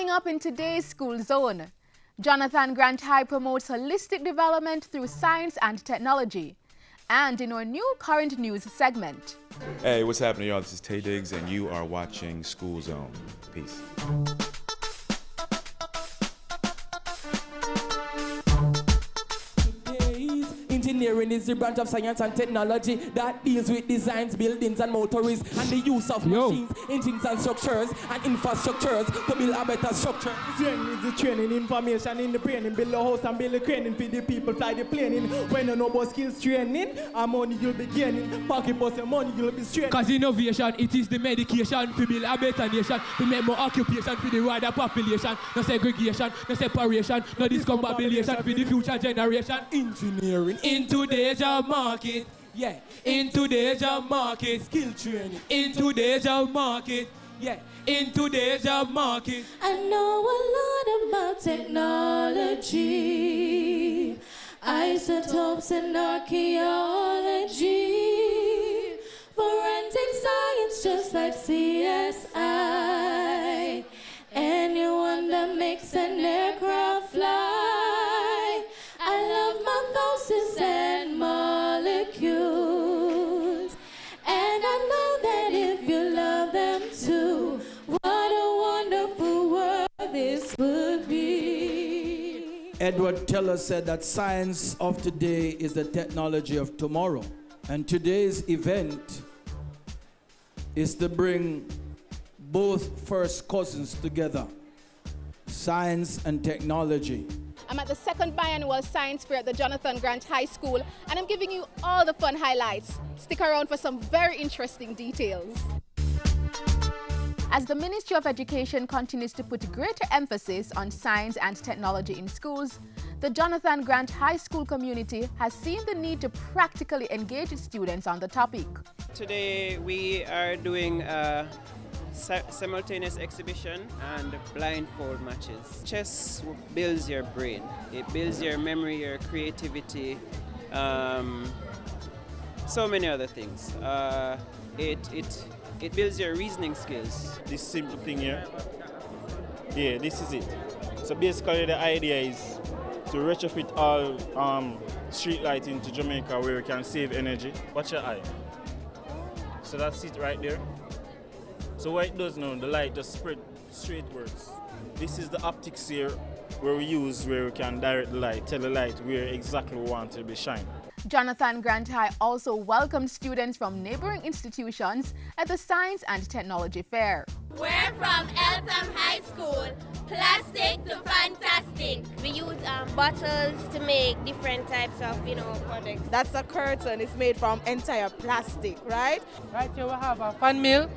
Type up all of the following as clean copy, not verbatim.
Coming up in today's School Zone, Jonathan Grant High promotes holistic development through science and technology. And in our new current news segment. Hey, what's happening, y'all? This is Taye Diggs, and you are watching School Zone. Peace. Engineering is the branch of science and technology that deals with designs, buildings, and motories, and the use of machines, engines, and structures, and infrastructures to build a better structure. Training is the training, information in the brain, build a house and build a crane, feed the people, fly the plane. When you know about skills training, and money you'll be gaining, pocket post your money you'll be straight. Cause innovation, it is the medication to build a better nation, to make more occupation for the wider population. No segregation, no separation, no discombobulation for the future generation. Engineering. In today's job market, Yeah. in today's job market, Skill training. in today's job market, Yeah. in today's job market. I know a lot about technology, isotopes and archaeology, forensic science just like CSI, anyone that makes an aircraft fly. I love my gases and molecules, and I know that if you love them too, what a wonderful world this would be. Edward Teller said that science of today is the technology of tomorrow. And today's event is to bring both first cousins together, science and technology. I'm at the second biannual science fair at the Jonathan Grant High School, and I'm giving you all the fun highlights. Stick around for some very interesting details. As the Ministry of Education continues to put greater emphasis on science and technology in schools, the Jonathan Grant High School community has seen the need to practically engage students on the topic. Today we are doing a simultaneous exhibition and blindfold matches. Chess builds your brain. It builds your memory, your creativity, so many other things. It builds your reasoning skills. This simple thing here, yeah, this is it. So basically the idea is to retrofit all street lighting to Jamaica where we can save energy. Watch your eye. So that's it right there. So what it does now, the light just spread straightwards. This is the optics here where we can direct the light, tell the light where exactly we want it to be shine. Jonathan Grant High also welcomed students from neighboring institutions at the Science and Technology Fair. We're from Eltham High School. Plastic to fantastic. We use bottles to make different types of, products. That's a curtain. It's made from entire plastic, right? Right here we have a fan mill.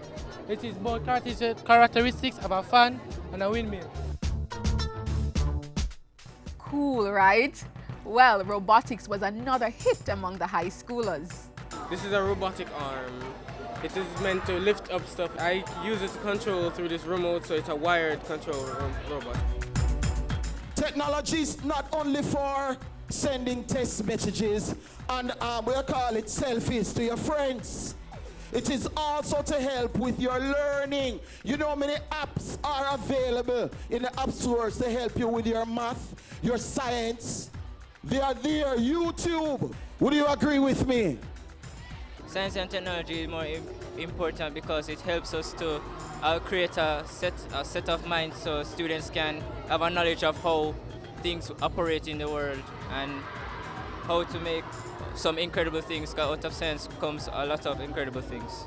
It is both characteristics of a fan and a windmill. Cool, right? Well, robotics was another hit among the high schoolers. This is a robotic arm. It is meant to lift up stuff. I use it to control through this remote, so it's a wired control robot. Technology is not only for sending text messages and we'll call it selfies to your friends. It is also to help with your learning. You know, many apps are available in the app stores to help you with your math, your science. They are there, YouTube. Would you agree with me? Science and technology is more important because it helps us to create a set of mind so students can have a knowledge of how things operate in the world and how to make some incredible things, because out of science comes a lot of incredible things.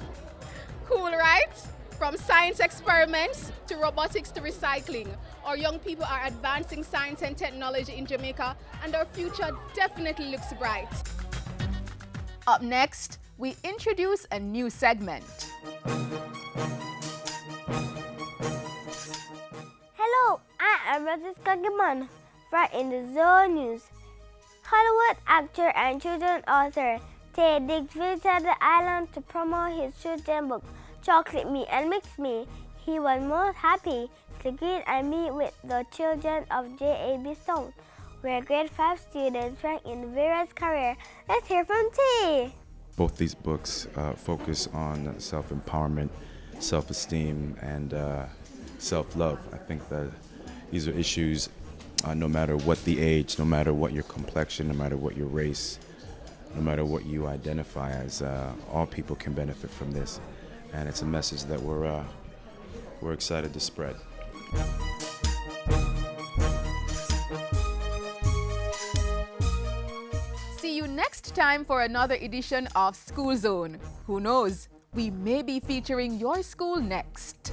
Cool, right? From science experiments to robotics to recycling, our young people are advancing science and technology in Jamaica, and our future definitely looks bright. Up next, we introduce a new segment. Hello, I am Francisca Giman from In the Zone News. Hollywood actor and children's author Taye Diggs visited the island to promote his children's book, Chocolate Me and Mix Me. He was most happy to greet and meet with the children of J.A.B. Stone, where grade 5 students rank in various careers. Let's hear from Taye. Both these books focus on self-empowerment, self-esteem, and self-love. I think that These are issues no matter what the age, no matter what your complexion, no matter what your race, no matter what you identify as, all people can benefit from this. And it's a message that we're excited to spread. See you next time for another edition of School Zone. Who knows? We may be featuring your school next.